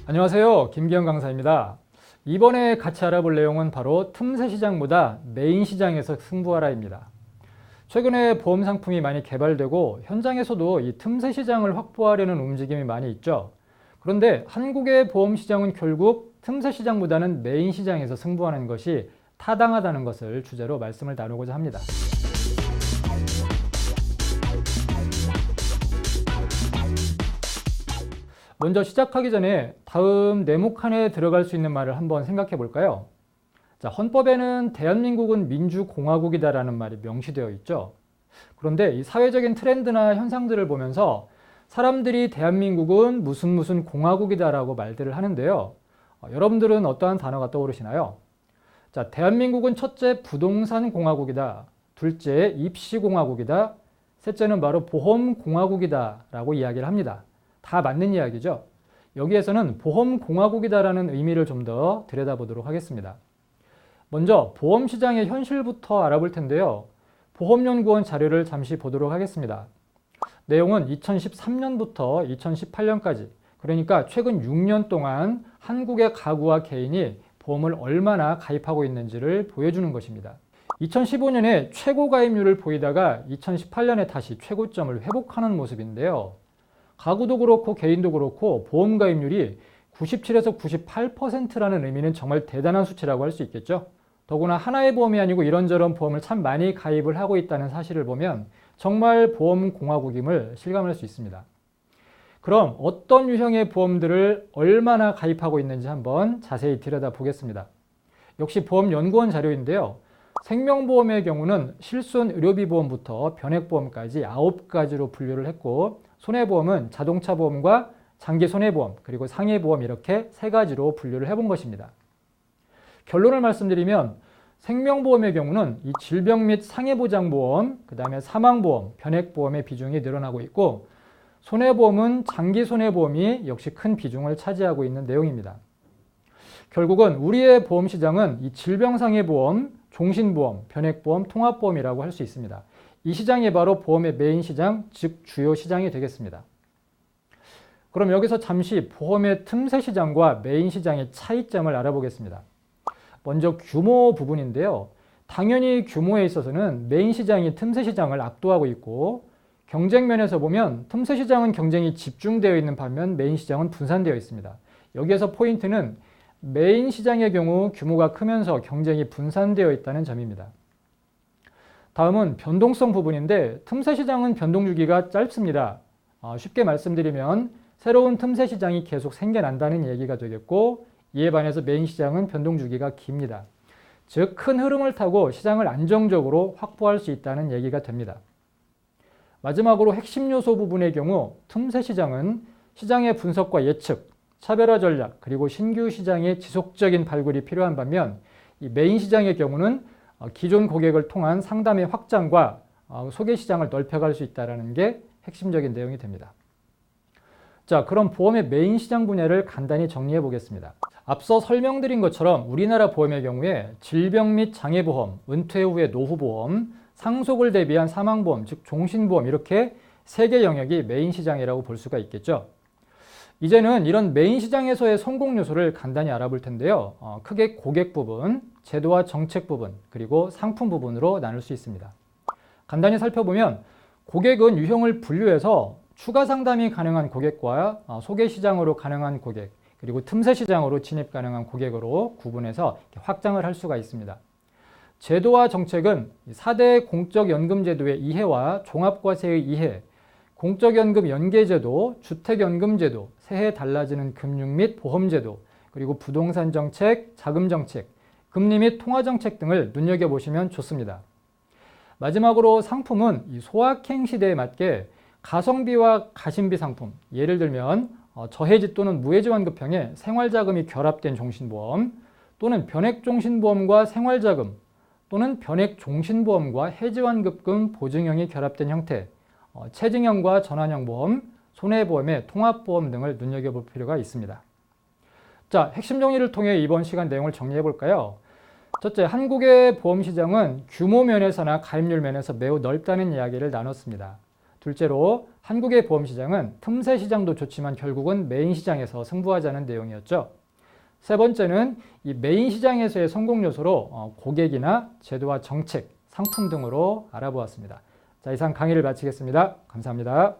안녕하세요. 김기현 강사입니다. 이번에 같이 알아볼 내용은 바로 틈새 시장보다 메인 시장에서 승부하라입니다. 최근에 보험 상품이 많이 개발되고 현장에서도 이 틈새 시장을 확보하려는 움직임이 많이 있죠. 그런데 한국의 보험 시장은 결국 틈새 시장보다는 메인 시장에서 승부하는 것이 타당하다는 것을 주제로 말씀을 나누고자 합니다. 먼저 시작하기 전에 다음 네모칸에 들어갈 수 있는 말을 한번 생각해 볼까요? 자, 헌법에는 대한민국은 민주공화국이다라는 말이 명시되어 있죠. 그런데 이 사회적인 트렌드나 현상들을 보면서 사람들이 대한민국은 무슨 공화국이다라고 말들을 하는데요. 여러분들은 어떠한 단어가 떠오르시나요? 자, 대한민국은 첫째 부동산 공화국이다. 둘째 입시 공화국이다. 셋째는 바로 보험 공화국이다라고 이야기를 합니다. 다 맞는 이야기죠. 여기에서는 보험공화국이다라는 의미를 좀 더 들여다보도록 하겠습니다. 먼저 보험시장의 현실부터 알아볼 텐데요. 보험연구원 자료를 잠시 보도록 하겠습니다. 내용은 2013년부터 2018년까지, 그러니까 최근 6년 동안 한국의 가구와 개인이 보험을 얼마나 가입하고 있는지를 보여주는 것입니다. 2015년에 최고 가입률을 보이다가 2018년에 다시 최고점을 회복하는 모습인데요. 가구도 그렇고 개인도 그렇고 보험 가입률이 97에서 98%라는 의미는 정말 대단한 수치라고 할 수 있겠죠. 더구나 하나의 보험이 아니고 이런저런 보험을 참 많이 가입을 하고 있다는 사실을 보면 정말 보험 공화국임을 실감할 수 있습니다. 그럼 어떤 유형의 보험들을 얼마나 가입하고 있는지 한번 자세히 들여다보겠습니다. 역시 보험연구원 자료인데요. 생명보험의 경우는 실손의료비보험부터 변액보험까지 9가지로 분류를 했고, 손해보험은 자동차 보험과 장기 손해보험, 그리고 상해보험 이렇게 3가지로 분류를 해본 것입니다. 결론을 말씀드리면 생명보험의 경우는 이 질병 및 상해보장보험, 그 다음에 사망보험, 변액보험의 비중이 늘어나고 있고, 손해보험은 장기 손해보험이 역시 큰 비중을 차지하고 있는 내용입니다. 결국은 우리의 보험시장은 이 질병상해보험, 종신보험, 변액보험, 통합보험이라고 할 수 있습니다. 이 시장이 바로 보험의 메인 시장, 즉 주요 시장이 되겠습니다. 그럼 여기서 잠시 보험의 틈새 시장과 메인 시장의 차이점을 알아보겠습니다. 먼저 규모 부분인데요. 당연히 규모에 있어서는 메인 시장이 틈새 시장을 압도하고 있고, 경쟁 면에서 보면 틈새 시장은 경쟁이 집중되어 있는 반면 메인 시장은 분산되어 있습니다. 여기에서 포인트는 메인 시장의 경우 규모가 크면서 경쟁이 분산되어 있다는 점입니다. 다음은 변동성 부분인데 틈새 시장은 변동 주기가 짧습니다. 쉽게 말씀드리면 새로운 틈새 시장이 계속 생겨난다는 얘기가 되겠고, 이에 반해서 메인 시장은 변동 주기가 깁니다. 즉 큰 흐름을 타고 시장을 안정적으로 확보할 수 있다는 얘기가 됩니다. 마지막으로 핵심 요소 부분의 경우 틈새 시장은 시장의 분석과 예측, 차별화 전략, 그리고 신규 시장의 지속적인 발굴이 필요한 반면 이 메인 시장의 경우는 기존 고객을 통한 상담의 확장과 소개 시장을 넓혀갈 수 있다는 게 핵심적인 내용이 됩니다. 자, 그럼 보험의 메인 시장 분야를 간단히 정리해 보겠습니다. 앞서 설명드린 것처럼 우리나라 보험의 경우에 질병 및 장애보험, 은퇴 후의 노후보험, 상속을 대비한 사망보험, 즉 종신보험 이렇게 3개 영역이 메인 시장이라고 볼 수가 있겠죠. 이제는 이런 메인 시장에서의 성공 요소를 간단히 알아볼 텐데요. 크게 고객 부분, 제도와 정책 부분, 그리고 상품 부분으로 나눌 수 있습니다. 간단히 살펴보면 고객은 유형을 분류해서 추가 상담이 가능한 고객과 소개 시장으로 가능한 고객, 그리고 틈새 시장으로 진입 가능한 고객으로 구분해서 확장을 할 수가 있습니다. 제도와 정책은 4대 공적연금제도의 이해와 종합과세의 이해, 공적연금 연계제도, 주택연금제도, 새해 달라지는 금융 및 보험제도, 그리고 부동산 정책, 자금 정책, 금리 및 통화 정책 등을 눈여겨보시면 좋습니다. 마지막으로 상품은 이 소확행 시대에 맞게 가성비와 가심비 상품, 예를 들면 저해지 또는 무해지 환급형에 생활자금이 결합된 종신보험, 또는 변액종신보험과 생활자금, 또는 변액종신보험과 해지환급금 보증형이 결합된 형태, 체증형과 전환형 보험, 손해보험의 통합보험 등을 눈여겨볼 필요가 있습니다. 자, 핵심 정리를 통해 이번 시간 내용을 정리해 볼까요? 첫째, 한국의 보험시장은 규모 면에서나 가입률 면에서 매우 넓다는 이야기를 나눴습니다. 둘째로 한국의 보험 시장은 틈새 시장도 좋지만 결국은 메인 시장에서 승부하자는 내용이었죠. 세 번째는 이 메인 시장에서의 성공 요소로 고객이나 제도와 정책, 상품 등으로 알아보았습니다. 자, 이상 강의를 마치겠습니다. 감사합니다.